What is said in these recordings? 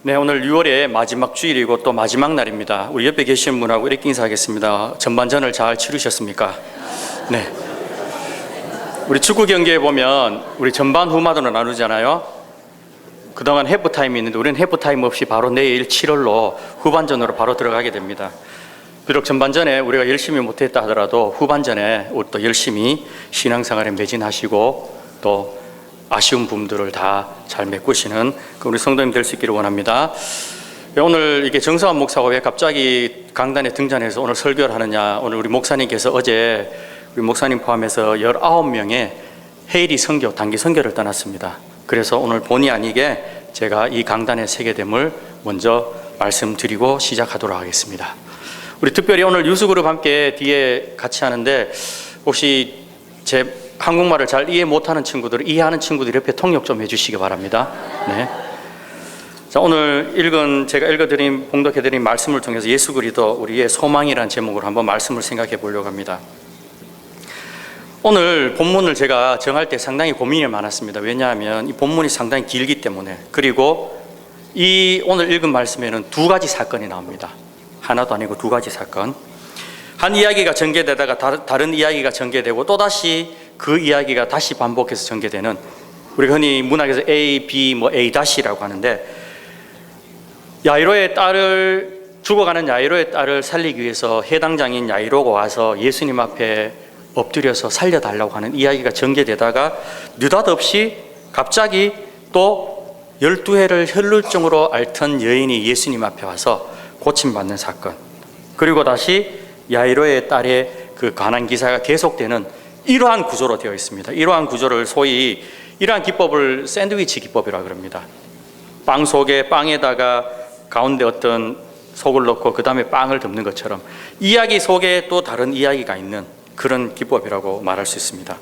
네, 오늘 6월의 마지막 주일이고 또 마지막 날입니다. 우리 옆에 계신 분하고 이렇게 인사하겠습니다. 전반전을 잘 치르셨습니까? 네. 우리 축구 경기에 보면 우리 전반 후반으로 나누잖아요. 그동안 해프타임이 있는데 우리는 해프타임 없이 바로 내일 7월로 후반전으로 바로 들어가게 됩니다. 비록 전반전에 우리가 열심히 못했다 하더라도 후반전에 우리 또 열심히 신앙생활에 매진하시고 또 아쉬운 부분들을 다 잘 메꾸시는 우리 성도님 될 수 있기를 원합니다. 오늘 이게 정성환 목사가 왜 갑자기 강단에 등장해서 오늘 설교를 하느냐. 오늘 우리 목사님께서 어제 우리 목사님 포함해서 19명의 해일이 선교, 단기 선교를 떠났습니다. 그래서 오늘 본의 아니게 제가 이 강단에 세게 됨을 먼저 말씀드리고 시작하도록 하겠습니다. 우리 특별히 오늘 유수그룹 함께 뒤에 같이 하는데 혹시 제 한국말을 잘 이해 못하는 친구들, 이해하는 친구들 옆에 통역 좀 해주시기 바랍니다. 네. 자, 오늘 제가 읽어드린, 봉독해드린 말씀을 통해서 예수 그리스도 우리의 소망이라는 제목으로 한번 말씀을 생각해 보려고 합니다. 오늘 본문을 제가 정할 때 상당히 고민이 많았습니다. 왜냐하면 이 본문이 상당히 길기 때문에. 그리고 이 오늘 읽은 말씀에는 두 가지 사건이 나옵니다. 하나도 아니고 두 가지 사건. 한 이야기가 전개되다가 다른 이야기가 전개되고 또다시 그 이야기가 다시 반복해서 전개되는, 우리 흔히 문학에서 A, B, A-라고 하는데, 죽어가는 야이로의 딸을 살리기 위해서 해당장인 야이로가 와서 예수님 앞에 엎드려서 살려달라고 하는 이야기가 전개되다가 느닷없이 갑자기 또 12해를 혈루증으로 앓던 여인이 예수님 앞에 와서 고침받는 사건, 그리고 다시 야이로의 딸의 그 가난 기사가 계속되는 이러한 구조로 되어 있습니다. 이러한 구조를 소위 이러한 기법을 샌드위치 기법이라고 그럽니다. 빵 속에 빵에다가 가운데 어떤 속을 넣고 그 다음에 빵을 덮는 것처럼 이야기 속에 또 다른 이야기가 있는 그런 기법이라고 말할 수 있습니다.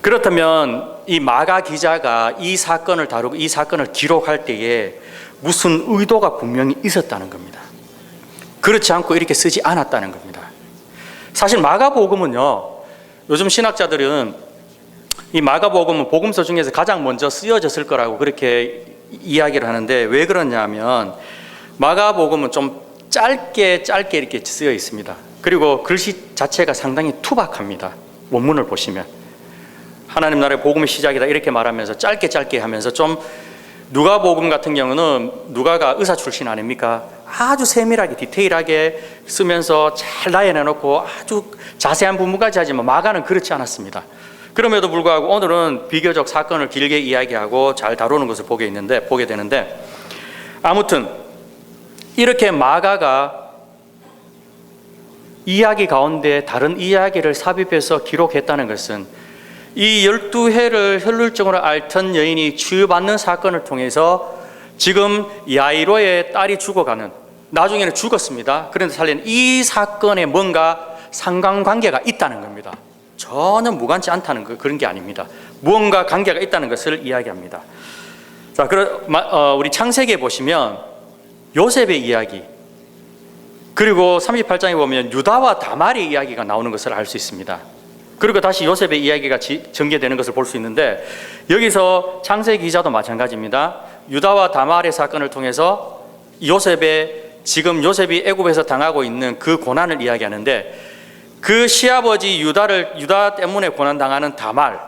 그렇다면 이 마가 기자가 이 사건을 다루고 이 사건을 기록할 때에 무슨 의도가 분명히 있었다는 겁니다. 그렇지 않고 이렇게 쓰지 않았다는 겁니다. 사실 마가복음은요, 요즘 신학자들은 이 마가복음은 복음서 중에서 가장 먼저 쓰여졌을 거라고 그렇게 이야기를 하는데, 왜 그러냐면 마가복음은 좀 짧게 이렇게 쓰여 있습니다. 그리고 글씨 자체가 상당히 투박합니다. 원문을 보시면 하나님 나라의 복음의 시작이다 이렇게 말하면서 짧게 하면서, 좀 누가복음 같은 경우는 누가가 의사 출신 아닙니까? 아주 세밀하게 디테일하게 쓰면서 잘 나열해놓고 아주 자세한 부분까지 하지만 마가는 그렇지 않았습니다. 그럼에도 불구하고 오늘은 비교적 사건을 길게 이야기하고 잘 다루는 것을 보게 되는데, 아무튼 이렇게 마가가 이야기 가운데 다른 이야기를 삽입해서 기록했다는 것은 이 12해를 혈루증으로 앓던 여인이 치유받는 사건을 통해서 지금 야이로의 딸이 죽어가는, 나중에는 죽었습니다. 그런데 살린 이 사건에 뭔가 상관관계가 있다는 겁니다. 전혀 무관치 않다는 그런 게 아닙니다. 무언가 관계가 있다는 것을 이야기합니다. 자, 우리 창세기에 보시면 요셉의 이야기, 그리고 38장에 보면 유다와 다말의 이야기가 나오는 것을 알 수 있습니다. 그리고 다시 요셉의 이야기가 전개되는 것을 볼 수 있는데, 여기서 창세기 기자도 마찬가지입니다. 유다와 다말의 사건을 통해서 지금 요셉이 애굽에서 당하고 있는 그 고난을 이야기하는데, 그 시아버지 유다 때문에 고난당하는 다말,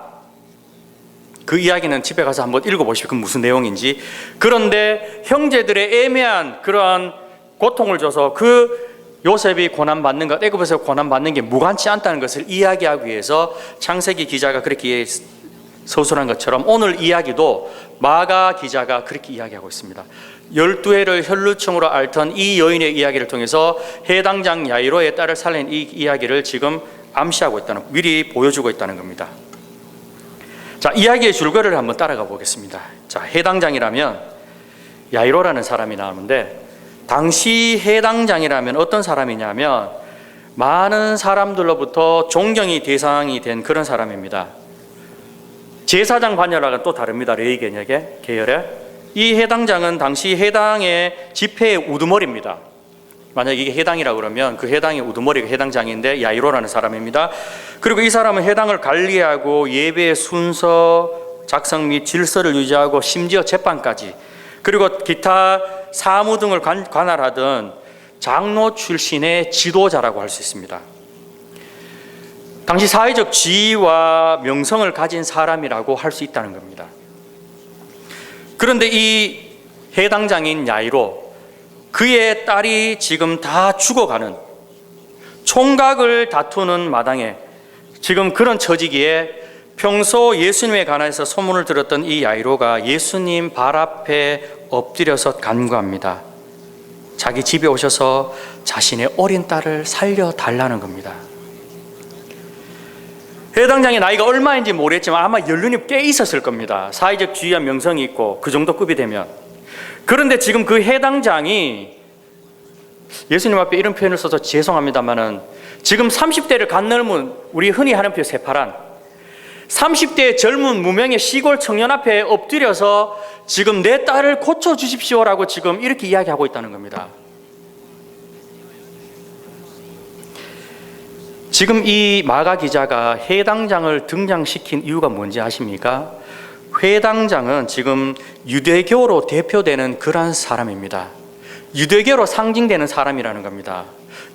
그 이야기는 집에 가서 한번 읽어보시고 그 무슨 내용인지. 그런데 형제들의 애매한 그러한 고통을 줘서 그 요셉이 고난받는 것, 애굽에서 고난받는 게 무관치 않다는 것을 이야기하기 위해서 창세기 기자가 그렇게 서술한 것처럼 오늘 이야기도 마가 기자가 그렇게 이야기하고 있습니다. 12해를 혈루증으로 앓던 이 여인의 이야기를 통해서 해당장 야이로의 딸을 살린 이 이야기를 지금 암시하고 미리 보여주고 있다는 겁니다. 자, 이야기의 줄거리를 한번 따라가 보겠습니다. 자, 해당장이라면 야이로라는 사람이 나오는데, 당시 해당장이라면 어떤 사람이냐면 많은 사람들로부터 존경이 대상이 된 그런 사람입니다. 제사장 반열하고는 또 다릅니다. 레위 계열에. 이 해당장은 당시 해당의 지폐의 우두머리입니다. 만약 이게 해당이라고 그러면 그 해당의 우두머리가 해당장인데 야이로라는 사람입니다. 그리고 이 사람은 해당을 관리하고 예배의 순서 작성 및 질서를 유지하고 심지어 재판까지, 그리고 기타 사무 등을 관할하던 장로 출신의 지도자라고 할 수 있습니다. 당시 사회적 지위와 명성을 가진 사람이라고 할 수 있다는 겁니다. 그런데 이 해당장인 야이로, 그의 딸이 지금 다 죽어가는, 총각을 다투는 마당에 지금 그런 처지기에 평소 예수님에 관해서 소문을 들었던 이 야이로가 예수님 발 앞에 엎드려서 간구합니다. 자기 집에 오셔서 자신의 어린 딸을 살려달라는 겁니다. 해당장의 나이가 얼마인지 모르겠지만 아마 연륜이 꽤 있었을 겁니다. 사회적 지위와 명성이 있고 그 정도 급이 되면. 그런데 지금 그 해당장이 예수님 앞에 이런 표현을 써서 죄송합니다만은 지금 30대를 갓넘은, 우리 흔히 하는 표현 새파란 30대의 젊은 무명의 시골 청년 앞에 엎드려서 지금 내 딸을 고쳐주십시오라고 지금 이렇게 이야기하고 있다는 겁니다. 지금 이 마가 기자가 해당장을 등장시킨 이유가 뭔지 아십니까? 해당장은 지금 유대교로 대표되는 그러한 사람입니다. 유대교로 상징되는 사람이라는 겁니다.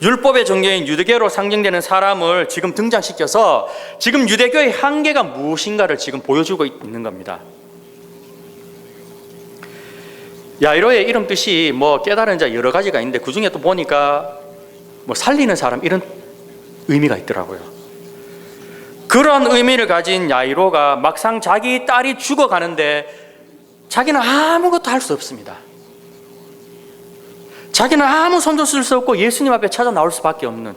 율법의 정교인 유대교로 상징되는 사람을 지금 등장시켜서 지금 유대교의 한계가 무엇인가를 지금 보여주고 있는 겁니다. 야이로의 이름 뜻이 깨달은 자 여러 가지가 있는데 그 중에 또 보니까 살리는 사람, 이런 의미가 있더라고요. 그런 의미를 가진 야이로가 막상 자기 딸이 죽어가는데 자기는 아무것도 할 수 없습니다. 자기는 아무 손도 쓸 수 없고 예수님 앞에 찾아 나올 수밖에 없는,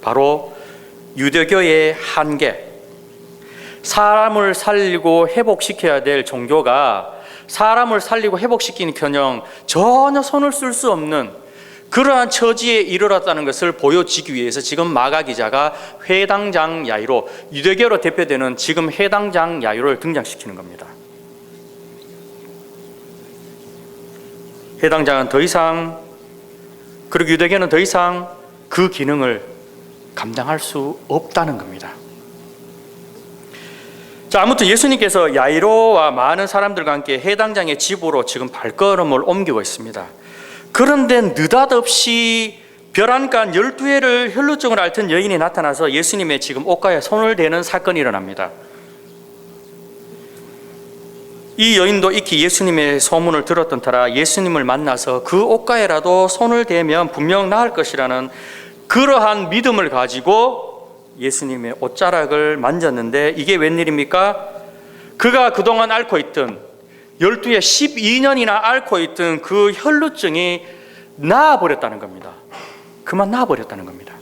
바로 유대교의 한계, 사람을 살리고 회복시켜야 될 종교가 사람을 살리고 회복시키는커녕 전혀 손을 쓸 수 없는 그러한 처지에 이르렀다는 것을 보여주기 위해서 지금 마가 기자가 해당장 야이로, 유대교로 대표되는 지금 해당장 야이로를 등장시키는 겁니다. 해당장은 더 이상, 그리고 유대교는 더 이상 그 기능을 감당할 수 없다는 겁니다. 자, 아무튼 예수님께서 야이로와 많은 사람들과 함께 해당장의 집으로 지금 발걸음을 옮기고 있습니다. 그런데 느닷없이 벼랑간 12해를 혈루증을 앓던 여인이 나타나서 예수님의 지금 옷가에 손을 대는 사건이 일어납니다. 이 여인도 익히 예수님의 소문을 들었던 터라 예수님을 만나서 그 옷가에라도 손을 대면 분명 나을 것이라는 그러한 믿음을 가지고 예수님의 옷자락을 만졌는데, 이게 웬일입니까? 그가 그동안 앓고 있던 12에 12년이나 앓고 있던 그 혈루증이 나아버렸다는 겁니다. 그만 나아버렸다는 겁니다.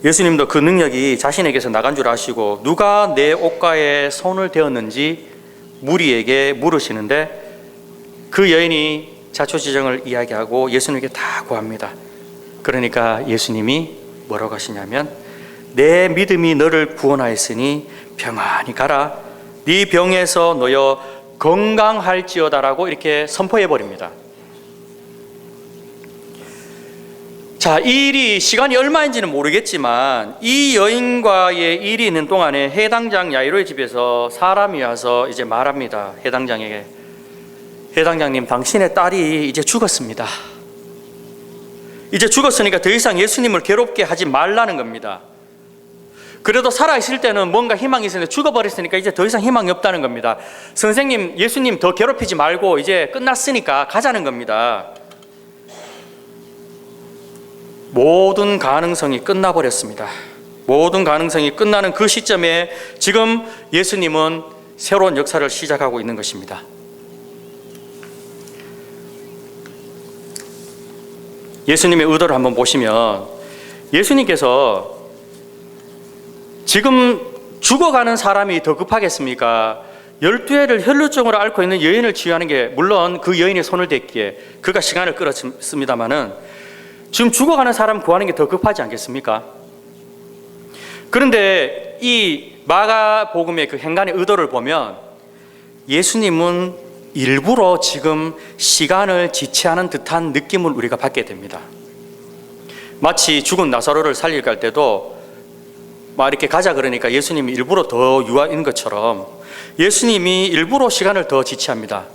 예수님도 그 능력이 자신에게서 나간 줄 아시고 누가 내 옷가에 손을 대었는지 무리에게 물으시는데, 그 여인이 자초지정을 이야기하고 예수님에게 다 구합니다. 그러니까 예수님이 뭐라고 하시냐면, 내 믿음이 너를 구원하였으니 평안히 가라, 네 병에서 놓여 건강할지어다라고 이렇게 선포해 버립니다. 자, 이 일이 시간이 얼마인지는 모르겠지만 이 여인과의 일이 있는 동안에 해당장 야이로의 집에서 사람이 와서 이제 말합니다. 해당장에게, 해당장님, 당신의 딸이 이제 죽었습니다. 이제 죽었으니까 더 이상 예수님을 괴롭게 하지 말라는 겁니다. 그래도 살아있을 때는 뭔가 희망이 있었는데 죽어버렸으니까 이제 더 이상 희망이 없다는 겁니다. 선생님, 예수님 더 괴롭히지 말고 이제 끝났으니까 가자는 겁니다. 모든 가능성이 끝나버렸습니다. 모든 가능성이 끝나는 그 시점에 지금 예수님은 새로운 역사를 시작하고 있는 것입니다. 예수님의 의도를 한번 보시면, 예수님께서 지금 죽어가는 사람이 더 급하겠습니까? 12해를 혈루증으로 앓고 있는 여인을 치유하는 게, 물론 그 여인의 손을 댔기에 그가 시간을 끌었습니다마는 지금 죽어가는 사람 구하는 게 더 급하지 않겠습니까? 그런데 이 마가복음의 그 행간의 의도를 보면 예수님은 일부러 지금 시간을 지체하는 듯한 느낌을 우리가 받게 됩니다. 마치 죽은 나사로를 살릴 갈 때도 막 이렇게 가자 그러니까 예수님이 일부러 더 유아인 것처럼 예수님이 일부러 시간을 더 지체합니다.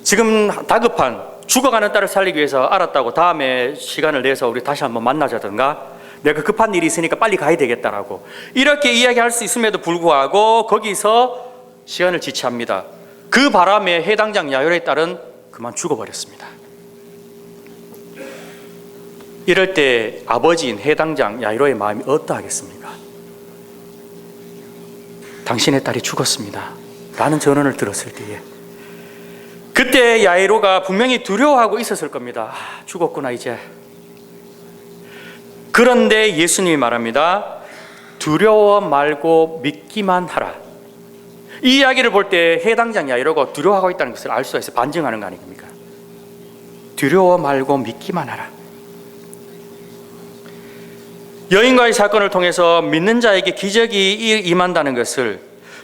지금 다급한 죽어가는 딸을 살리기 위해서 알았다고 다음에 시간을 내서 우리 다시 한번 만나자든가, 내가 급한 일이 있으니까 빨리 가야 되겠다라고 이렇게 이야기할 수 있음에도 불구하고 거기서 시간을 지체합니다. 그 바람에 해당장 야이로의 딸은 그만 죽어버렸습니다. 이럴 때 아버지인 해당장 야이로의 마음이 어떠하겠습니까? 당신의 딸이 죽었습니다 라는 전언을 들었을 때에 그때 야이로가 분명히 두려워하고 있었을 겁니다. 죽었구나 이제. 그런데 예수님이 말합니다. 두려워 말고 믿기만 하라. 이 이야기를 볼 때 해당장 야이로가 두려워하고 있다는 것을 알 수가 있어요. 반증하는 거 아닙니까? 두려워 말고 믿기만 하라. 여인과의 사건을 통해서 믿는 자에게 기적이 임한다는 것을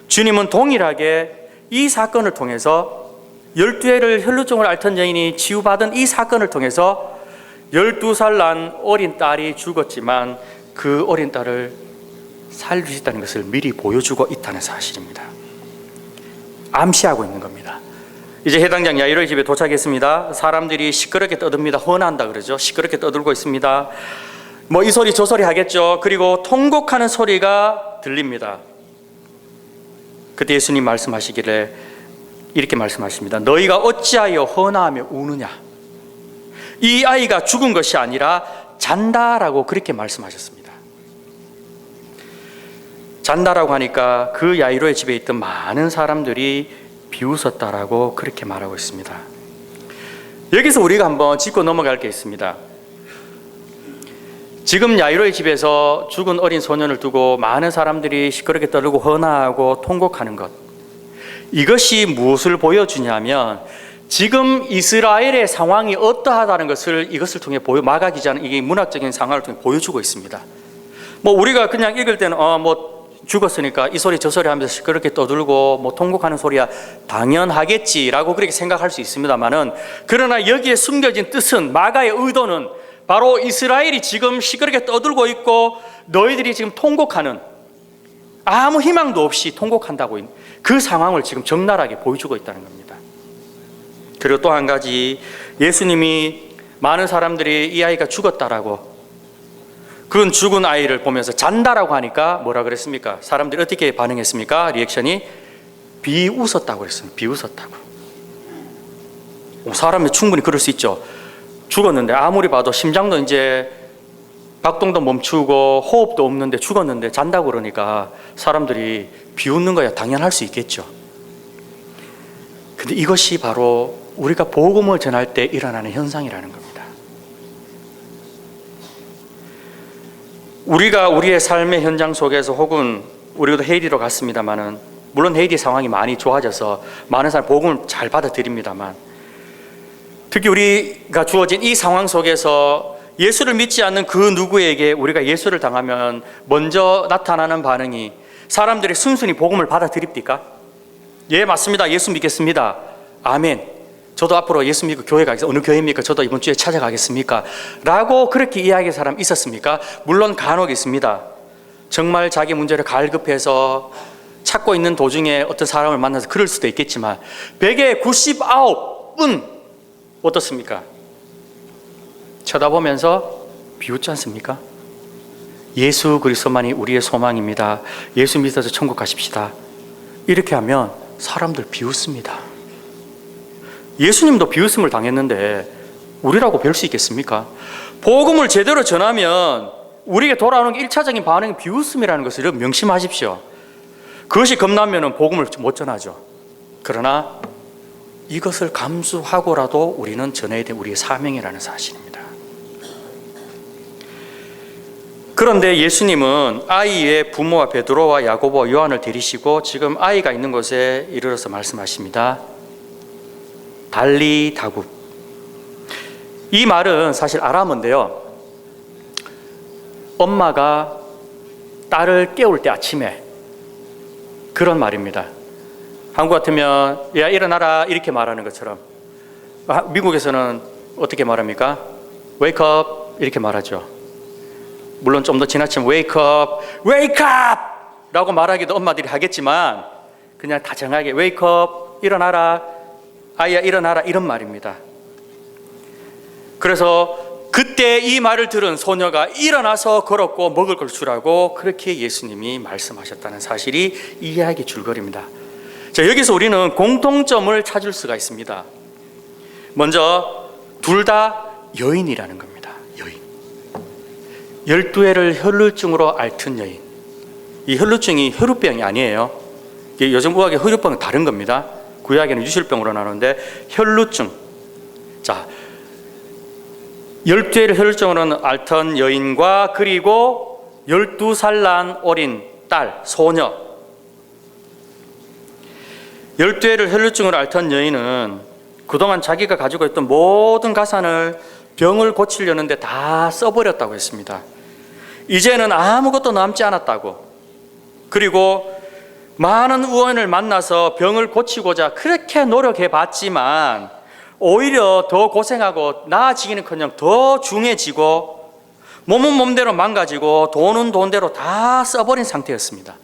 주님은 동일하게 이 사건을 통해서 12해를 혈루증을 앓던 여인이 치유받은 이 사건을 통해서 12살 난 어린 딸이 죽었지만 그 어린 딸을 살릴 수 있다는 것을 미리 보여주고 있다는 사실입니다. 암시하고 있는 겁니다. 이제 해당장 야이로의 집에 도착했습니다. 사람들이 시끄럽게 떠듭니다. 헌한다 그러죠. 시끄럽게 떠들고 있습니다. 뭐 이 소리 저 소리 하겠죠. 그리고 통곡하는 소리가 들립니다. 그때 예수님 말씀하시기를 이렇게 말씀하십니다. 너희가 어찌하여 헌화하며 우느냐. 이 아이가 죽은 것이 아니라 잔다라고 그렇게 말씀하셨습니다. 잔다라고 하니까 그 야이로의 집에 있던 많은 사람들이 비웃었다라고 그렇게 말하고 있습니다. 여기서 우리가 한번 짚고 넘어갈 게 있습니다. 지금 야이로의 집에서 죽은 어린 소년을 두고 많은 사람들이 시끄럽게 떠들고 헌화하고 통곡하는 것, 이것이 무엇을 보여주냐면 지금 이스라엘의 상황이 어떠하다는 것을 이것을 통해 마가 기자는 이게 문학적인 상황을 통해 보여주고 있습니다. 뭐 우리가 그냥 읽을 때는 뭐 죽었으니까 이 소리 저 소리 하면서 시끄럽게 떠들고 뭐 통곡하는 소리야 당연하겠지라고 그렇게 생각할 수 있습니다만은, 그러나 여기에 숨겨진 뜻은, 마가의 의도는 바로 이스라엘이 지금 시끄럽게 떠들고 있고 너희들이 지금 통곡하는, 아무 희망도 없이 통곡한다고 그 상황을 지금 적나라하게 보여주고 있다는 겁니다. 그리고 또 한 가지, 예수님이 많은 사람들이 이 아이가 죽었다라고, 그건 죽은 아이를 보면서 잔다라고 하니까 뭐라 그랬습니까? 사람들이 어떻게 반응했습니까? 리액션이 비웃었다고 그랬습니다. 비웃었다고. 사람이 충분히 그럴 수 있죠. 죽었는데 아무리 봐도 심장도 이제 박동도 멈추고 호흡도 없는데 죽었는데 잔다고 그러니까 사람들이 비웃는 거야 당연할 수 있겠죠. 근데 이것이 바로 우리가 복음을 전할 때 일어나는 현상이라는 겁니다. 우리가 우리의 삶의 현장 속에서, 혹은 우리도 헤이티로 갔습니다만은, 물론 헤이티 상황이 많이 좋아져서 많은 사람 복음을 잘 받아들입니다만, 특히 우리가 주어진 이 상황 속에서 예수를 믿지 않는 그 누구에게 우리가 예수를 당하면 먼저 나타나는 반응이, 사람들이 순순히 복음을 받아들입니까? 예, 맞습니다. 예수 믿겠습니다. 아멘. 저도 앞으로 예수 믿고 교회 가겠습니다. 어느 교회입니까? 저도 이번 주에 찾아가겠습니까? 라고 그렇게 이야기할 사람 있었습니까? 물론 간혹 있습니다. 정말 자기 문제를 갈급해서 찾고 있는 도중에 어떤 사람을 만나서 그럴 수도 있겠지만 100에 99은 어떻습니까? 쳐다보면서 비웃지 않습니까? 예수 그리스도만이 우리의 소망입니다. 예수 믿어서 천국 가십시다. 이렇게 하면 사람들 비웃습니다. 예수님도 비웃음을 당했는데 우리라고 별 수 있겠습니까? 복음을 제대로 전하면 우리에게 돌아오는 게 1차적인 반응이 비웃음이라는 것을 명심하십시오. 그것이 겁나면 복음을 못 전하죠. 그러나 이것을 감수하고라도 우리는 전해야 될 우리의 사명이라는 사실입니다. 그런데 예수님은 아이의 부모와 베드로와 야고보와 요한을 데리시고 지금 아이가 있는 곳에 이르러서 말씀하십니다. 달리 다굽. 이 말은 사실 아람어인데요, 엄마가 딸을 깨울 때 아침에 그런 말입니다. 한국 같으면 야 일어나라 이렇게 말하는 것처럼, 미국에서는 어떻게 말합니까? Wake up 이렇게 말하죠. 물론 좀 더 지나치면 Wake up, Wake up 라고 말하기도 엄마들이 하겠지만, 그냥 다정하게 웨이크업, 일어나라, 아이야 일어나라, 이런 말입니다. 그래서 그때 이 말을 들은 소녀가 일어나서 걸었고 먹을 걸 주라고 그렇게 예수님이 말씀하셨다는 사실이 이 이야기 줄거리입니다. 자, 여기서 우리는 공통점을 찾을 수가 있습니다. 먼저 둘 다 여인이라는 겁니다. 여인. 12해를 혈루증으로 앓던 여인. 이 혈루증이 혈우병이 아니에요. 요즘 의학의 혈우병은 다른 겁니다. 구약에는 유실병으로 나누는데 혈루증. 자, 12해를 혈루증으로 앓던 여인과 그리고 12살 난 어린 딸, 소녀. 12해를 혈루증으로 앓던 여인은 그동안 자기가 가지고 있던 모든 가산을 병을 고치려는데 다 써버렸다고 했습니다. 이제는 아무것도 남지 않았다고. 그리고 많은 의원을 만나서 병을 고치고자 그렇게 노력해봤지만 오히려 더 고생하고 나아지기는커녕 더 중해지고 몸은 몸대로 망가지고 돈은 돈대로 다 써버린 상태였습니다.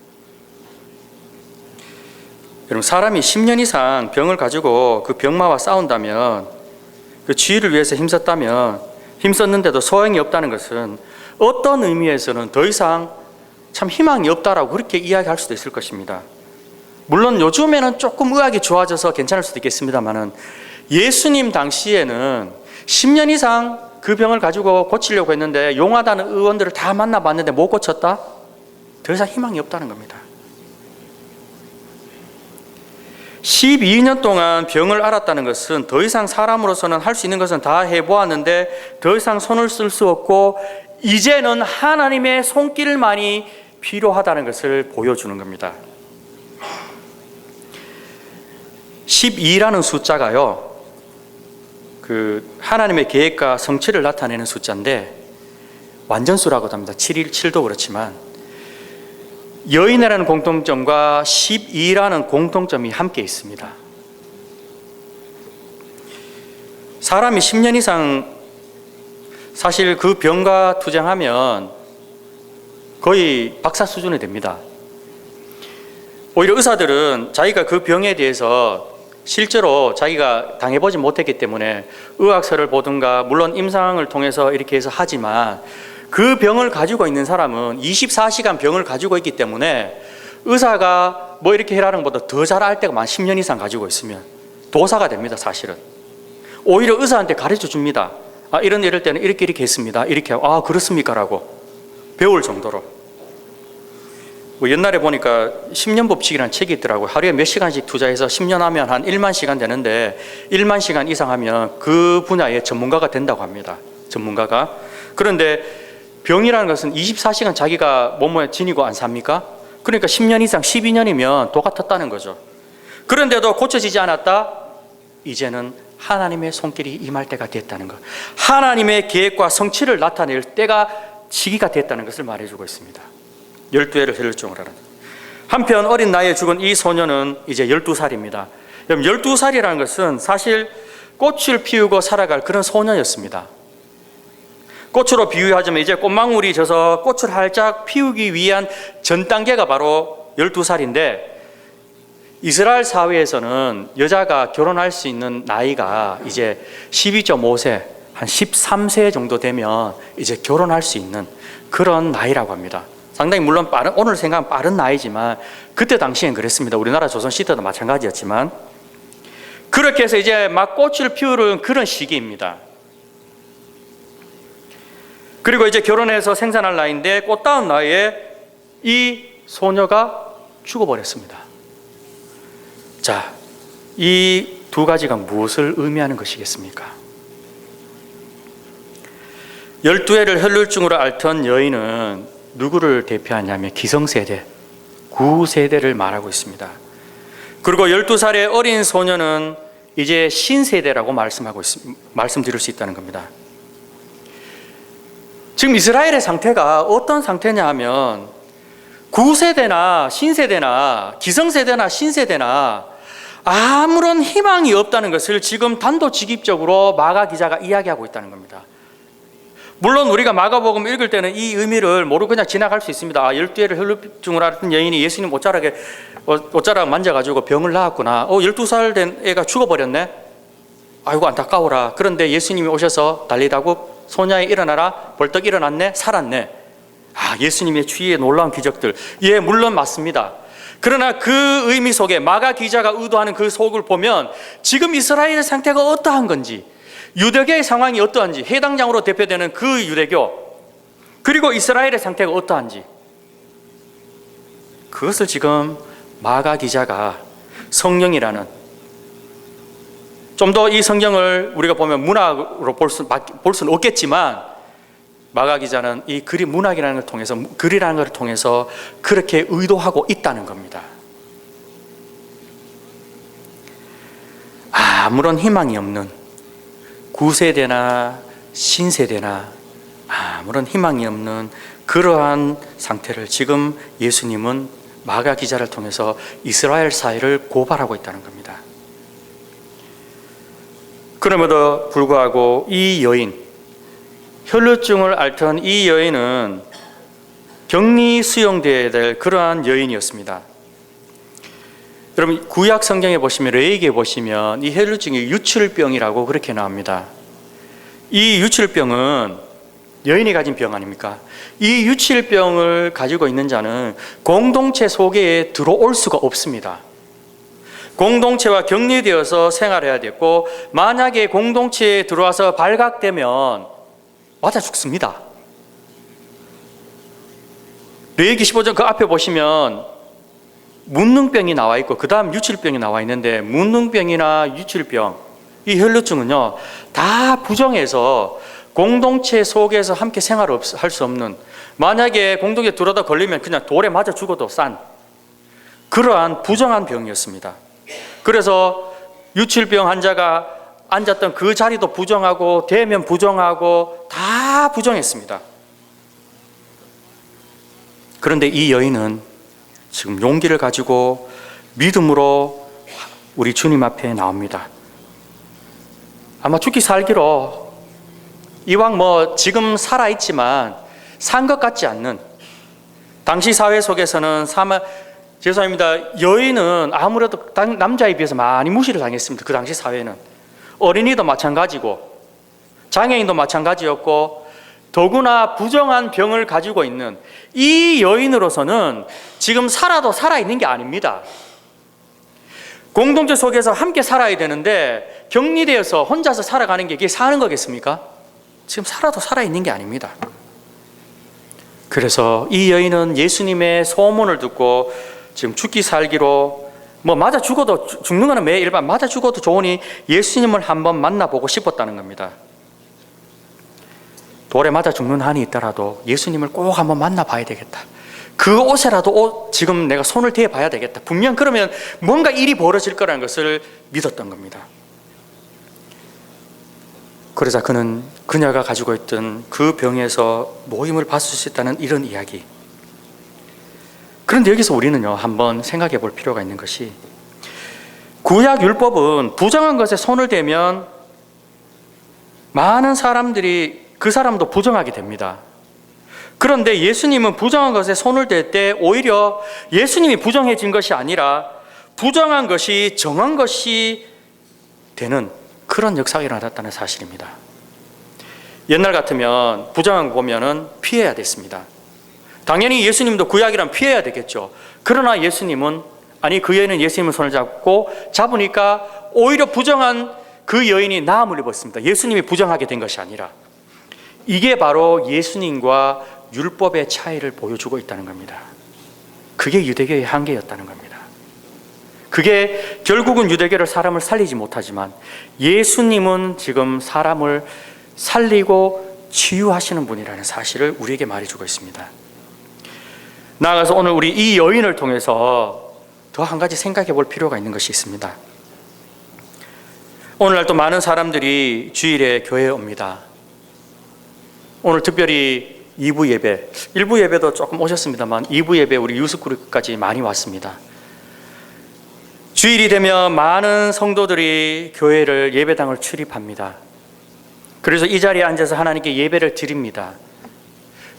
여러분, 사람이 10년 이상 병을 가지고 그 병마와 싸운다면, 그 치유를 위해서 힘썼는데도 소용이 없다는 것은 어떤 의미에서는 더 이상 참 희망이 없다라고 그렇게 이야기할 수도 있을 것입니다. 물론 요즘에는 조금 의학이 좋아져서 괜찮을 수도 있겠습니다만은 예수님 당시에는 10년 이상 그 병을 가지고 고치려고 했는데 용하다는 의원들을 다 만나봤는데 못 고쳤다? 더 이상 희망이 없다는 겁니다. 12년 동안 병을 앓았다는 것은 더 이상 사람으로서는 할 수 있는 것은 다 해보았는데 더 이상 손을 쓸 수 없고 이제는 하나님의 손길만이 필요하다는 것을 보여주는 겁니다. 12라는 숫자가요, 그 하나님의 계획과 성취를 나타내는 숫자인데 완전수라고도 합니다. 7일 7도 그렇지만 여인이라는 공통점과 12라는 공통점이 함께 있습니다. 사람이 10년 이상 사실 그 병과 투쟁하면 거의 박사 수준이 됩니다. 오히려 의사들은 자기가 그 병에 대해서 실제로 자기가 당해보지 못했기 때문에 의학서를 보든가 물론 임상을 통해서 이렇게 해서 하지만 그 병을 가지고 있는 사람은 24시간 병을 가지고 있기 때문에 의사가 뭐 이렇게 해라는 것보다 더 잘 알 때가 만 10년 이상 가지고 있으면 도사가 됩니다. 사실은 오히려 의사한테 가르쳐 줍니다. 이럴 때는 이렇게 했습니다. 이렇게 하고, 그렇습니까? 라고 배울 정도로. 뭐 옛날에 보니까 10년 법칙이라는 책이 있더라고요. 하루에 몇 시간씩 투자해서 10년 하면 한 1만 시간 되는데 1만 시간 이상 하면 그 분야의 전문가가 된다고 합니다. 전문가가. 그런데 병이라는 것은 24시간 자기가 몸에 지니고 안 삽니까? 그러니까 10년 이상 12년이면 똑같았다는 거죠. 그런데도 고쳐지지 않았다? 이제는 하나님의 손길이 임할 때가 됐다는 것, 하나님의 계획과 성취를 나타낼 때가 시기가 됐다는 것을 말해주고 있습니다. 12해를 혈루증으로 앓은. 한편 어린 나이에 죽은 이 소녀는 이제 12살입니다. 여러분, 12살이라는 것은 사실 꽃을 피우고 살아갈 그런 소녀였습니다. 꽃으로 비유하자면 이제 꽃망울이 져서 꽃을 활짝 피우기 위한 전 단계가 바로 12살인데 이스라엘 사회에서는 여자가 결혼할 수 있는 나이가 이제 12.5세, 한 13세 정도 되면 이제 결혼할 수 있는 그런 나이라고 합니다. 상당히 물론 오늘 생각하면 빠른 나이지만 그때 당시엔 그랬습니다. 우리나라 조선시대도 마찬가지였지만 그렇게 해서 이제 막 꽃을 피우는 그런 시기입니다. 그리고 이제 결혼해서 생산할 나이인데 꽃다운 나이에 이 소녀가 죽어버렸습니다. 자, 이 두 가지가 무엇을 의미하는 것이겠습니까? 12해를 혈루증으로 앓던 여인은 누구를 대표하냐면 기성세대, 구세대를 말하고 있습니다. 그리고 12살의 어린 소녀는 이제 신세대라고 말씀드릴 수 있다는 겁니다. 지금 이스라엘의 상태가 어떤 상태냐 하면 구세대나 신세대나 기성세대나 신세대나 아무런 희망이 없다는 것을 지금 단도직입적으로 마가 기자가 이야기하고 있다는 겁니다. 물론 우리가 마가복음 읽을 때는 이 의미를 모르고 그냥 지나갈 수 있습니다. 12해를 혈루증을 앓던 여인이 예수님 옷자락 만져가지고 병을 낳았구나. 12살 된 애가 죽어버렸네. 아이고 안타까워라. 그런데 예수님이 오셔서 달리다고 소녀에 일어나라. 벌떡 일어났네. 살았네. 예수님의 주위의 놀라운 기적들. 예, 물론 맞습니다. 그러나 그 의미 속에 마가 기자가 의도하는 그 속을 보면 지금 이스라엘의 상태가 어떠한 건지, 유대교의 상황이 어떠한지, 해당장으로 대표되는 그 유대교, 그리고 이스라엘의 상태가 어떠한지, 그것을 지금 마가 기자가 성령이라는, 좀 더 이 성경을 우리가 보면 문학으로 볼 수는 없겠지만, 마가 기자는 이 글이 문학이라는 걸 통해서, 글이라는 걸 통해서 그렇게 의도하고 있다는 겁니다. 아무런 희망이 없는 구세대나 신세대나 아무런 희망이 없는 그러한 상태를 지금 예수님은 마가 기자를 통해서 이스라엘 사회를 고발하고 있다는 겁니다. 그럼에도 불구하고 이 여인, 혈루증을 앓던 이 여인은 격리 수용되어야 될 그러한 여인이었습니다. 여러분 구약 성경에 보시면, 레위기에 보시면 이 혈루증이 유출병이라고 그렇게 나옵니다. 이 유출병은 여인이 가진 병 아닙니까? 이 유출병을 가지고 있는 자는 공동체 속에 들어올 수가 없습니다. 공동체와 격리되어서 생활해야 됐고, 만약에 공동체에 들어와서 발각되면 맞아 죽습니다. 레위기 15장 그 앞에 보시면 문능병이 나와 있고 그 다음 유출병이 나와 있는데, 문능병이나 유출병, 이 혈루증은요 다 부정해서 공동체 속에서 함께 생활을 할 수 없는, 만약에 공동체에 들어다 걸리면 그냥 돌에 맞아 죽어도 싼 그러한 부정한 병이었습니다. 그래서 유출병 환자가 앉았던 그 자리도 부정하고 대면 부정하고 다 부정했습니다. 그런데 이 여인은 지금 용기를 가지고 믿음으로 우리 주님 앞에 나옵니다. 아마 죽기 살기로 이왕 지금 살아있지만 산 것 같지 않는, 당시 사회 속에서는 죄송합니다, 여인은 아무래도 남자에 비해서 많이 무시를 당했습니다. 그 당시 사회는 어린이도 마찬가지고 장애인도 마찬가지였고, 더구나 부정한 병을 가지고 있는 이 여인으로서는 지금 살아도 살아있는 게 아닙니다. 공동체 속에서 함께 살아야 되는데 격리되어서 혼자서 살아가는 게 이게 사는 거겠습니까? 지금 살아도 살아있는 게 아닙니다. 그래서 이 여인은 예수님의 소문을 듣고 지금 죽기 살기로 맞아 죽어도, 죽는 거는 매 일반, 맞아 죽어도 좋으니 예수님을 한번 만나보고 싶었다는 겁니다. 돌에 맞아 죽는 한이 있더라도 예수님을 꼭 한번 만나봐야 되겠다. 그 옷에라도 지금 내가 손을 대봐야 되겠다. 분명 그러면 뭔가 일이 벌어질 거라는 것을 믿었던 겁니다. 그러자 그녀가 가지고 있던 그 병에서 노임을 받을 수 있다는 이런 이야기. 그런데 여기서 우리는요 한번 생각해 볼 필요가 있는 것이, 구약 율법은 부정한 것에 손을 대면 많은 사람들이 그 사람도 부정하게 됩니다. 그런데 예수님은 부정한 것에 손을 댈 때 오히려 예수님이 부정해진 것이 아니라 부정한 것이 정한 것이 되는 그런 역사가 일어났다는 사실입니다. 옛날 같으면 부정한 거 보면은 피해야 됐습니다. 당연히 예수님도 구약이란 피해야 되겠죠. 그러나 그 여인은 예수님의 손을 잡으니까 오히려 부정한 그 여인이 나음을 입었습니다. 예수님이 부정하게 된 것이 아니라. 이게 바로 예수님과 율법의 차이를 보여주고 있다는 겁니다. 그게 유대교의 한계였다는 겁니다. 그게 결국은 유대교를 사람을 살리지 못하지만 예수님은 지금 사람을 살리고 치유하시는 분이라는 사실을 우리에게 말해주고 있습니다. 나아가서 오늘 우리 이 여인을 통해서 더 한 가지 생각해 볼 필요가 있는 것이 있습니다. 오늘날 또 많은 사람들이 주일에 교회에 옵니다. 오늘 특별히 2부 예배, 1부 예배도 조금 오셨습니다만 2부 예배 우리 유스그룹까지 많이 왔습니다. 주일이 되면 많은 성도들이 교회를, 예배당을 출입합니다. 그래서 이 자리에 앉아서 하나님께 예배를 드립니다.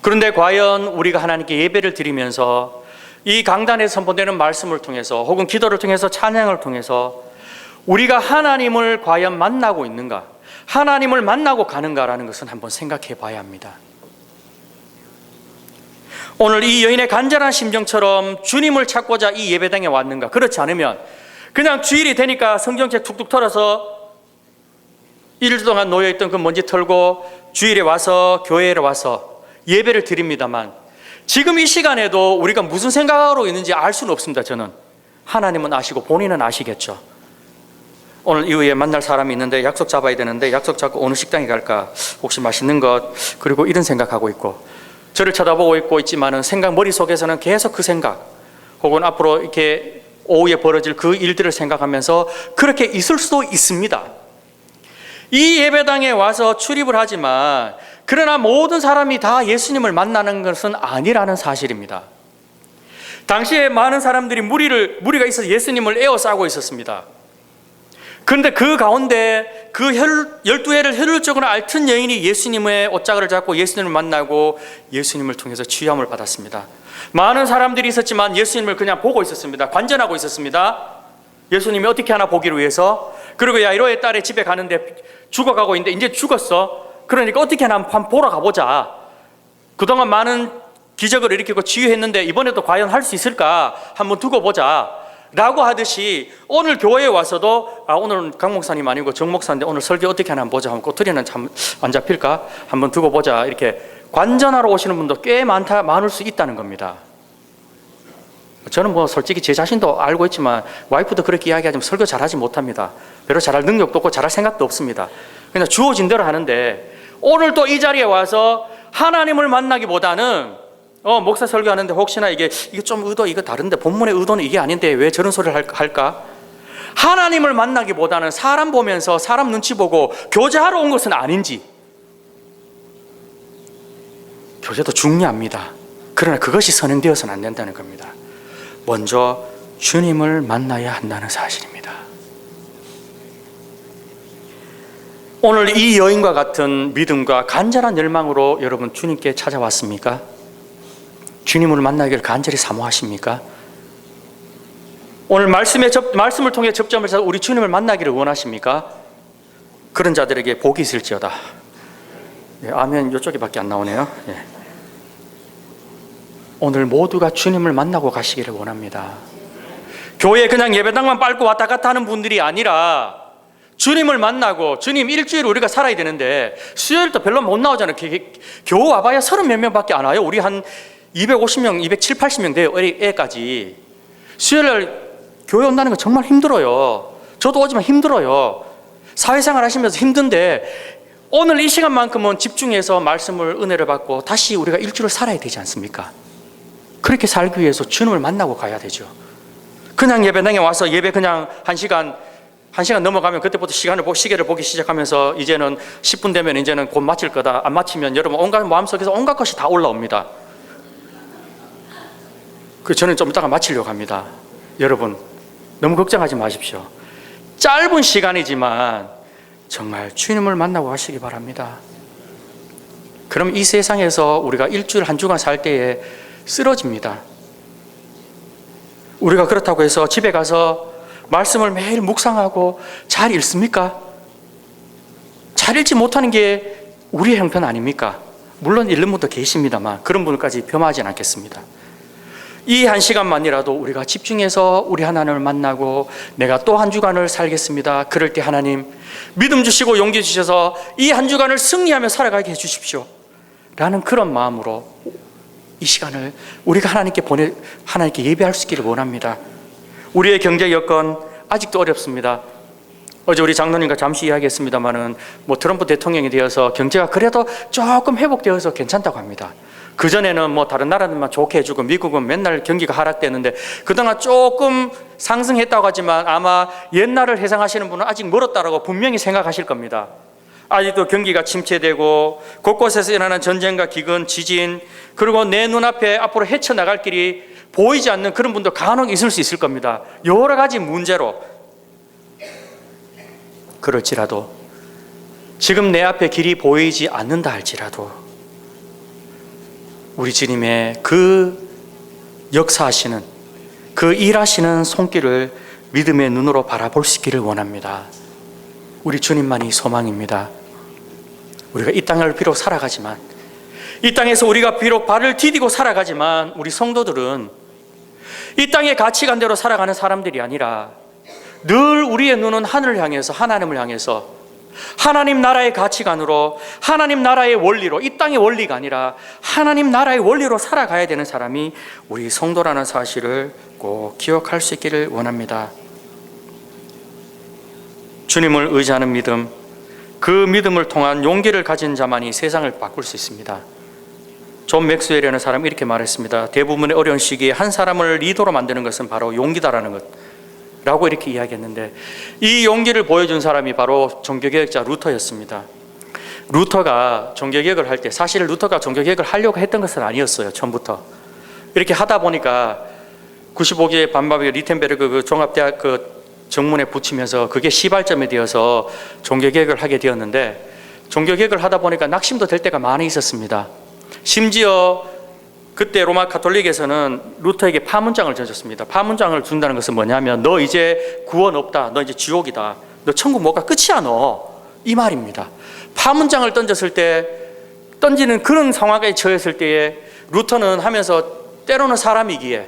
그런데 과연 우리가 하나님께 예배를 드리면서 이 강단에 선포되는 말씀을 통해서 혹은 기도를 통해서 찬양을 통해서 우리가 하나님을 과연 만나고 있는가, 하나님을 만나고 가는가라는 것은 한번 생각해 봐야 합니다. 오늘 이 여인의 간절한 심정처럼 주님을 찾고자 이 예배당에 왔는가? 그렇지 않으면 그냥 주일이 되니까 성경책 툭툭 털어서 일주 동안 놓여있던 그 먼지 털고 주일에 와서 교회에 와서 예배를 드립니다만, 지금 이 시간에도 우리가 무슨 생각으로 있는지 알 수는 없습니다. 저는 하나님은 아시고 본인은 아시겠죠. 오늘 이후에 만날 사람이 있는데 약속 잡아야 되는데 약속 잡고 어느 식당에 갈까, 혹시 맛있는 것, 그리고 이런 생각하고 있고 저를 쳐다보고 있지만은 생각, 머릿속에서는 계속 그 생각 혹은 앞으로 이렇게 오후에 벌어질 그 일들을 생각하면서 그렇게 있을 수도 있습니다. 이 예배당에 와서 출입을 하지만 그러나 모든 사람이 다 예수님을 만나는 것은 아니라는 사실입니다. 당시에 많은 사람들이 무리가 있어서 예수님을 에워싸고 있었습니다. 그런데 그 가운데 그 12해를 혈루증으로 앓던 여인이 예수님의 옷자락을 잡고 예수님을 만나고 예수님을 통해서 치유함을 받았습니다. 많은 사람들이 있었지만 예수님을 그냥 보고 있었습니다. 관전하고 있었습니다. 예수님이 어떻게 하나 보기를 위해서. 그리고 야이로의 딸의 집에 가는데 죽어가고 있는데 이제 죽었어. 그러니까 어떻게 하나 한번 보러 가보자. 그동안 많은 기적을 일으키고 치유했는데 이번에도 과연 할 수 있을까 한번 두고 보자 라고 하듯이 오늘 교회에 와서도 오늘은 강 목사님 아니고 정 목사인데 오늘 설교 어떻게 하나 보자 하면 꼬투리는 참 안 잡힐까 한번 두고 보자, 이렇게 관전하러 오시는 분도 꽤 많을 수 있다는 겁니다. 저는 뭐 솔직히 제 자신도 알고 있지만 와이프도 그렇게 이야기하지만 설교 잘하지 못합니다. 별로 잘할 능력도 없고 잘할 생각도 없습니다. 그냥 주어진 대로 하는데 오늘 또 이 자리에 와서 하나님을 만나기보다는 목사 설교하는데 혹시나 이게 좀 이거 다른데 본문의 의도는 이게 아닌데 왜 저런 소리를 할까? 하나님을 만나기보다는 사람 보면서 사람 눈치 보고 교제하러 온 것은 아닌지. 교제도 중요합니다. 그러나 그것이 선행되어서는 안 된다는 겁니다. 먼저 주님을 만나야 한다는 사실입니다. 오늘 이 여인과 같은 믿음과 간절한 열망으로 여러분 주님께 찾아왔습니까? 주님을 만나기를 간절히 사모하십니까? 오늘 말씀을 통해 접점을 해서 우리 주님을 만나기를 원하십니까? 그런 자들에게 복이 있을지어다. 아멘. 이쪽에밖에 안 나오네요. 오늘 모두가 주님을 만나고 가시기를 원합니다. 교회 그냥 예배당만 빨고 왔다 갔다 하는 분들이 아니라 주님을 만나고, 주님 일주일 우리가 살아야 되는데 수요일도 별로 못 나오잖아요. 겨우 와봐야 30몇 명밖에 안 와요. 우리 한 250명, 270, 80명 돼요. 애까지. 수요일날 교회 온다는 거 정말 힘들어요. 저도 오지만 힘들어요. 사회생활 하시면서 힘든데 오늘 이 시간만큼은 집중해서 말씀을, 은혜를 받고 다시 우리가 일주일을 살아야 되지 않습니까? 그렇게 살기 위해서 주님을 만나고 가야 되죠. 그냥 예배당에 와서 예배 그냥 한 시간 넘어가면 그때부터 시계를 보기 시작하면서 이제는 10분 되면 이제는 곧 마칠 거다. 안 마치면 여러분 마음속에서 온갖 것이 다 올라옵니다. 저는 좀 이따가 마치려고 합니다. 여러분 너무 걱정하지 마십시오. 짧은 시간이지만 정말 주님을 만나고 가시기 바랍니다. 그럼 이 세상에서 우리가 일주일 한 주간 살 때에 쓰러집니다. 우리가 그렇다고 해서 집에 가서 말씀을 매일 묵상하고 잘 읽습니까? 잘 읽지 못하는 게 우리의 형편 아닙니까? 물론 읽는 분도 계십니다만 그런 분까지 폄하하진 않겠습니다. 이 한 시간만이라도 우리가 집중해서 우리 하나님을 만나고 내가 또 한 주간을 살겠습니다. 그럴 때 하나님 믿음 주시고 용기 주셔서 이 한 주간을 승리하며 살아가게 해주십시오 라는 그런 마음으로 이 시간을 우리가 하나님께 예배할 수 있기를 원합니다. 우리의 경제 여건 아직도 어렵습니다. 어제 우리 장로님과 잠시 이야기했습니다마는 트럼프 대통령이 되어서 경제가 그래도 조금 회복되어서 괜찮다고 합니다. 그전에는 다른 나라들만 좋게 해주고 미국은 맨날 경기가 하락되는데 그동안 조금 상승했다고 하지만 아마 옛날을 회상하시는 분은 아직 멀었다라고 분명히 생각하실 겁니다. 아직도 경기가 침체되고 곳곳에서 일어나는 전쟁과 기근, 지진, 그리고 내 눈앞에 앞으로 헤쳐나갈 길이 보이지 않는 그런 분도 간혹 있을 수 있을 겁니다. 여러 가지 문제로. 그럴지라도 지금 내 앞에 길이 보이지 않는다 할지라도 우리 주님의 그 역사하시는, 그 일하시는 손길을 믿음의 눈으로 바라볼 수 있기를 원합니다. 우리 주님만이 소망입니다. 우리가 이 땅을 비록 살아가지만, 이 땅에서 우리가 비록 발을 디디고 살아가지만, 우리 성도들은 이 땅의 가치관대로 살아가는 사람들이 아니라 늘 우리의 눈은 하늘을 향해서, 하나님을 향해서 하나님 나라의 가치관으로, 하나님 나라의 원리로, 이 땅의 원리가 아니라 하나님 나라의 원리로 살아가야 되는 사람이 우리 성도라는 사실을 꼭 기억할 수 있기를 원합니다. 주님을 의지하는 믿음, 그 믿음을 통한 용기를 가진 자만이 세상을 바꿀 수 있습니다. 존 맥스웰이라는 사람이 이렇게 말했습니다. 대부분의 어려운 시기에 한 사람을 리더로 만드는 것은 바로 용기다라는 것 라고 이렇게 이야기했는데, 이 용기를 보여준 사람이 바로 종교개혁자 루터였습니다. 루터가 종교개혁을 할 때, 사실 루터가 종교개혁을 하려고 했던 것은 아니었어요. 처음부터 이렇게 하다 보니까 95개의 반박의 리텐베르그 그 종합대학 그 정문에 붙이면서 그게 시발점이 되어서 종교개혁을 하게 되었는데, 종교개혁을 하다 보니까 낙심도 될 때가 많이 있었습니다. 심지어 그때 로마 가톨릭에서는 루터에게 파문장을 던졌습니다. 파문장을 준다는 것은 뭐냐면, 너 이제 구원 없다, 너 이제 지옥이다, 너 천국 못 가, 끝이야 너, 이 말입니다. 파문장을 던졌을 때, 던지는 그런 상황에 처했을 때에 루터는 하면서, 때로는 사람이기에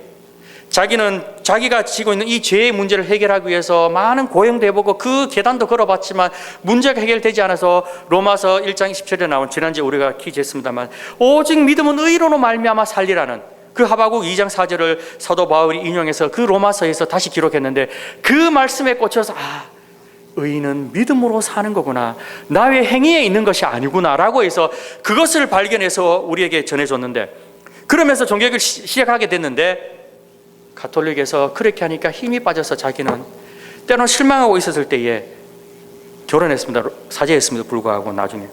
자기는 자기가 지고 있는 이 죄의 문제를 해결하기 위해서 많은 고행도 해보고 그 계단도 걸어봤지만 문제가 해결되지 않아서 로마서 1장 27절에 나온, 지난주에 우리가 퀴즈했습니다만, 오직 믿음은 의로로 말미암아 살리라는 그 하박국 2장 4절을 사도 바울이 인용해서 그 로마서에서 다시 기록했는데, 그 말씀에 꽂혀서 의인은 믿음으로 사는 거구나, 나의 행위에 있는 것이 아니구나 라고 해서 그것을 발견해서 우리에게 전해줬는데, 그러면서 종교개혁을 시작하게 됐는데, 가톨릭에서 그렇게 하니까 힘이 빠져서 자기는 때로는 실망하고 있었을 때에 결혼했습니다. 사제했음에도 불구하고 나중에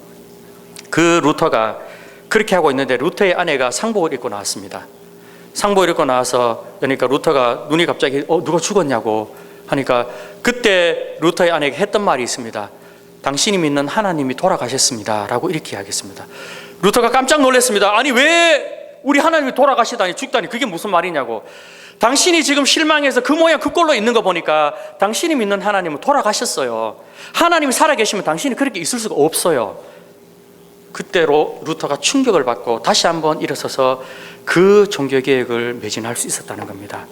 그 루터가 그렇게 하고 있는데, 루터의 아내가 상복을 입고 나왔습니다. 상복을 입고 나와서, 그러니까 루터가 눈이 갑자기 누가 죽었냐고 하니까, 그때 루터의 아내가 했던 말이 있습니다. 당신이 믿는 하나님이 돌아가셨습니다 라고 이렇게 이야기했습니다. 루터가 깜짝 놀랐습니다. 아니 왜 우리 하나님이 돌아가시다니, 죽다니, 그게 무슨 말이냐고. 당신이 지금 실망해서 그 모양 그 꼴로 있는 거 보니까 당신이 믿는 하나님은 돌아가셨어요. 하나님이 살아계시면 당신이 그렇게 있을 수가 없어요. 그때로 루터가 충격을 받고 다시 한번 일어서서 그 종교개혁을 매진할 수 있었다는 겁니다.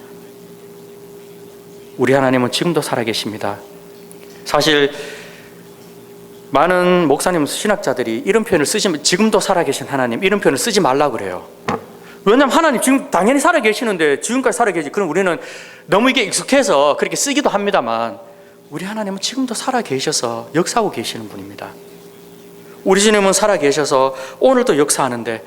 우리 하나님은 지금도 살아계십니다. 사실 많은 목사님, 신학자들이 이런 표현을 쓰시면, 지금도 살아계신 하나님, 이런 표현을 쓰지 말라고 그래요. 왜냐하면 하나님 지금 당연히 살아계시는데, 지금까지 살아계시, 그럼 우리는 너무 이게 익숙해서 그렇게 쓰기도 합니다만, 우리 하나님은 지금도 살아계셔서 역사하고 계시는 분입니다. 우리 주님은 살아계셔서 오늘도 역사하는데,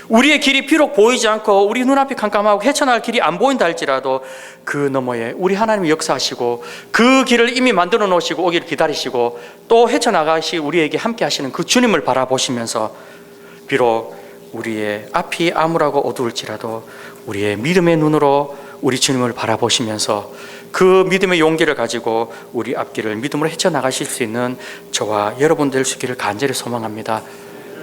우리의 길이 비록 보이지 않고 우리 눈앞이 캄캄하고 헤쳐나갈 길이 안 보인다 할지라도 그 너머에 우리 하나님이 역사하시고 그 길을 이미 만들어 놓으시고 오기를 기다리시고 또 헤쳐나가시 우리에게 함께 하시는 그 주님을 바라보시면서, 비록 우리의 앞이 암울하고 어두울지라도 우리의 믿음의 눈으로 우리 주님을 바라보시면서 그 믿음의 용기를 가지고 우리 앞길을 믿음으로 헤쳐나가실 수 있는 저와 여러분 될 수 있기를 간절히 소망합니다.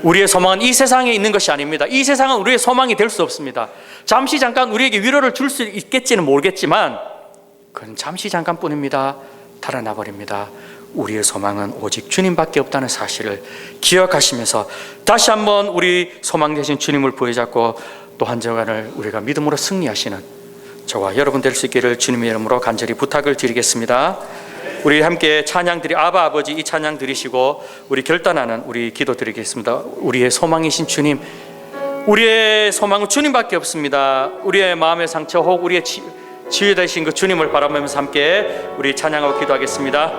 우리의 소망은 이 세상에 있는 것이 아닙니다. 이 세상은 우리의 소망이 될 수 없습니다. 잠시 잠깐 우리에게 위로를 줄 수 있겠지는 모르겠지만 그건 잠시 잠깐뿐입니다. 달아나 버립니다. 우리의 소망은 오직 주님밖에 없다는 사실을 기억하시면서 다시 한번 우리 소망 되신 주님을 부여잡고 또 한 주간을 우리가 믿음으로 승리하시는 저와 여러분 될 수 있기를 주님의 이름으로 간절히 부탁을 드리겠습니다. 우리 함께 찬양 드리, 아바 아버지, 이 찬양 드리시고 우리 결단하는 우리 기도 드리겠습니다. 우리의 소망이신 주님, 우리의 소망은 주님밖에 없습니다. 우리의 마음의 상처 혹 우리의 치유 되신 그 주님을 바라보면서 함께 우리 찬양하고 기도하겠습니다.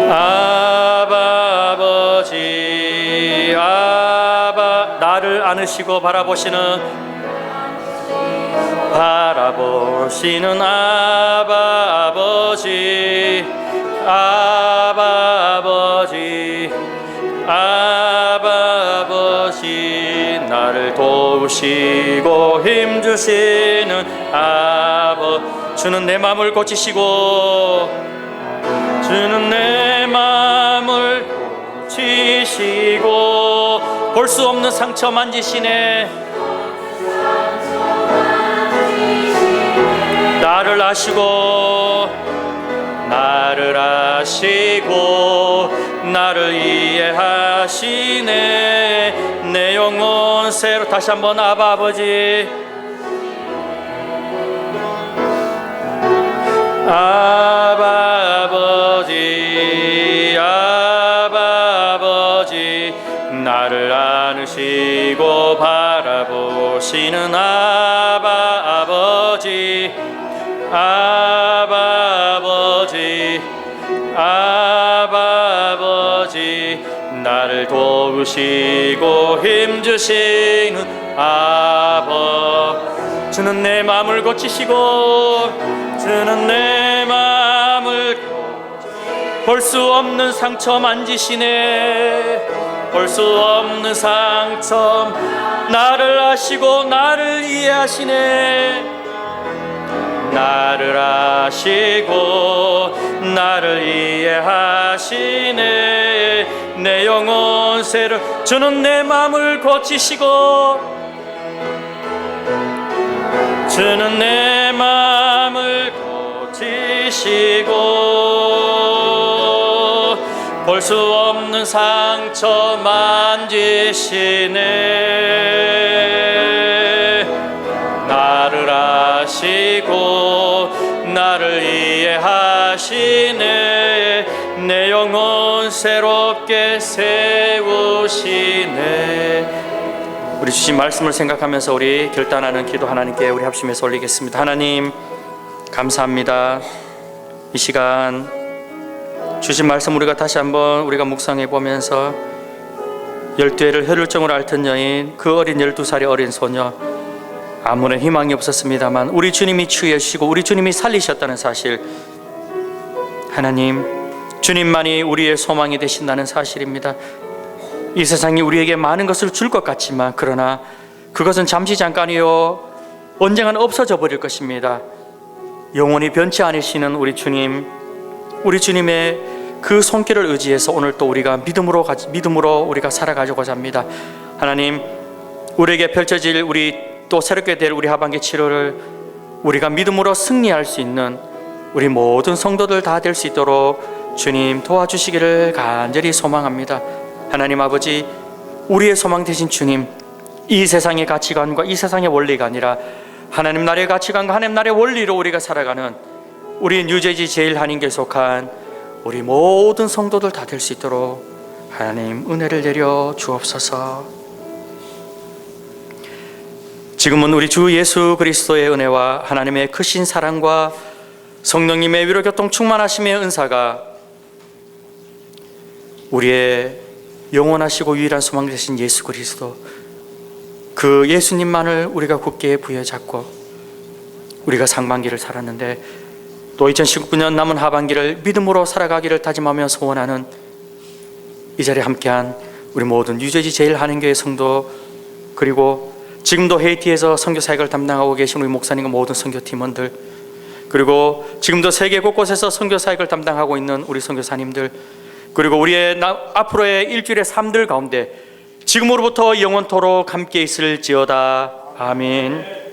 아바 아버지, 아바, 나를 안으시고 바라보시는 아바 아버지, 아바 아버지, 아바 아버지, 나를 도우시고 힘주시는 아버, 주는 내 마음을 고치시고 주는 내 마음을 고치시고 볼 수 없는 상처 만지시네. 나를 아시고 나를 이해하시네. 내 영혼 새로 다시 한번 아바 아버지, 아바 아버지, 아바 아버지, 나를 안으시고 바라보시는 아바 아버지, 아바 아버지, 아바 아버지, 나를 도우시고 힘주시는 아버. 주는 내 마음을 고치시고 주는 내 마음을 볼 수 없는 상처 만지시네. 볼 수 없는 상처. 나를 아시고 나를 이해하시네. 나를 아시고 나를 이해하시네. 내 영혼 새로 주는 내 마음을 고치시고 주는 내 마음을 고치시고 볼 수 없는 상처 만지시네. 나를 아시고 나를 이해하시네. 내 영혼 새롭게 세우시네. 우리 주신 말씀을 생각하면서 우리 결단하는 기도 하나님께 우리 합심해서 올리겠습니다. 하나님 감사합니다. 이 시간 주신 말씀 우리가 다시 한번 우리가 묵상해 보면서 12해를 혈루증으로 앓던 여인, 그 어린 12살의 어린 소녀, 아무런 희망이 없었습니다만 우리 주님이 치유해 주시고 우리 주님이 살리셨다는 사실, 하나님 주님만이 우리의 소망이 되신다는 사실입니다. 이 세상이 우리에게 많은 것을 줄 것 같지만 그러나 그것은 잠시 잠깐이요 언젠가는 없어져 버릴 것입니다. 영원히 변치 않으시는 우리 주님, 우리 주님의 그 손길을 의지해서 오늘 또 우리가 믿음으로 우리가 살아가려고자 합니다. 하나님 우리에게 펼쳐질 우리 또 새롭게 될 우리 하반기 7월을 우리가 믿음으로 승리할 수 있는 우리 모든 성도들 다 될 수 있도록 주님 도와주시기를 간절히 소망합니다. 하나님 아버지, 우리의 소망 되신 주님, 이 세상의 가치관과 이 세상의 원리가 아니라 하나님 나라의 가치관과 하나님 나라의 원리로 우리가 살아가는 우리 뉴저지 제1한인교에 속한 우리 모든 성도들 다 될 수 있도록 하나님 은혜를 내려 주옵소서. 지금은 우리 주 예수 그리스도의 은혜와 하나님의 크신 사랑과 성령님의 위로교통 충만하심의 은사가 우리의 영원하시고 유일한 소망 되신 예수 그리스도, 그 예수님만을 우리가 굳게 부여잡고 우리가 상반기를 살았는데 또 2019년 남은 하반기를 믿음으로 살아가기를 다짐하며 소원하는 이 자리에 함께한 우리 모든 뉴저지 제1한인교회 성도, 그리고 지금도 헤이티에서 선교 사역을 담당하고 계신 우리 목사님과 모든 선교 팀원들, 그리고 지금도 세계 곳곳에서 선교 사역을 담당하고 있는 우리 선교사님들, 그리고 우리의 앞으로의 일주일의 삶들 가운데 지금으로부터 영원토록 함께 있을지어다. 아멘.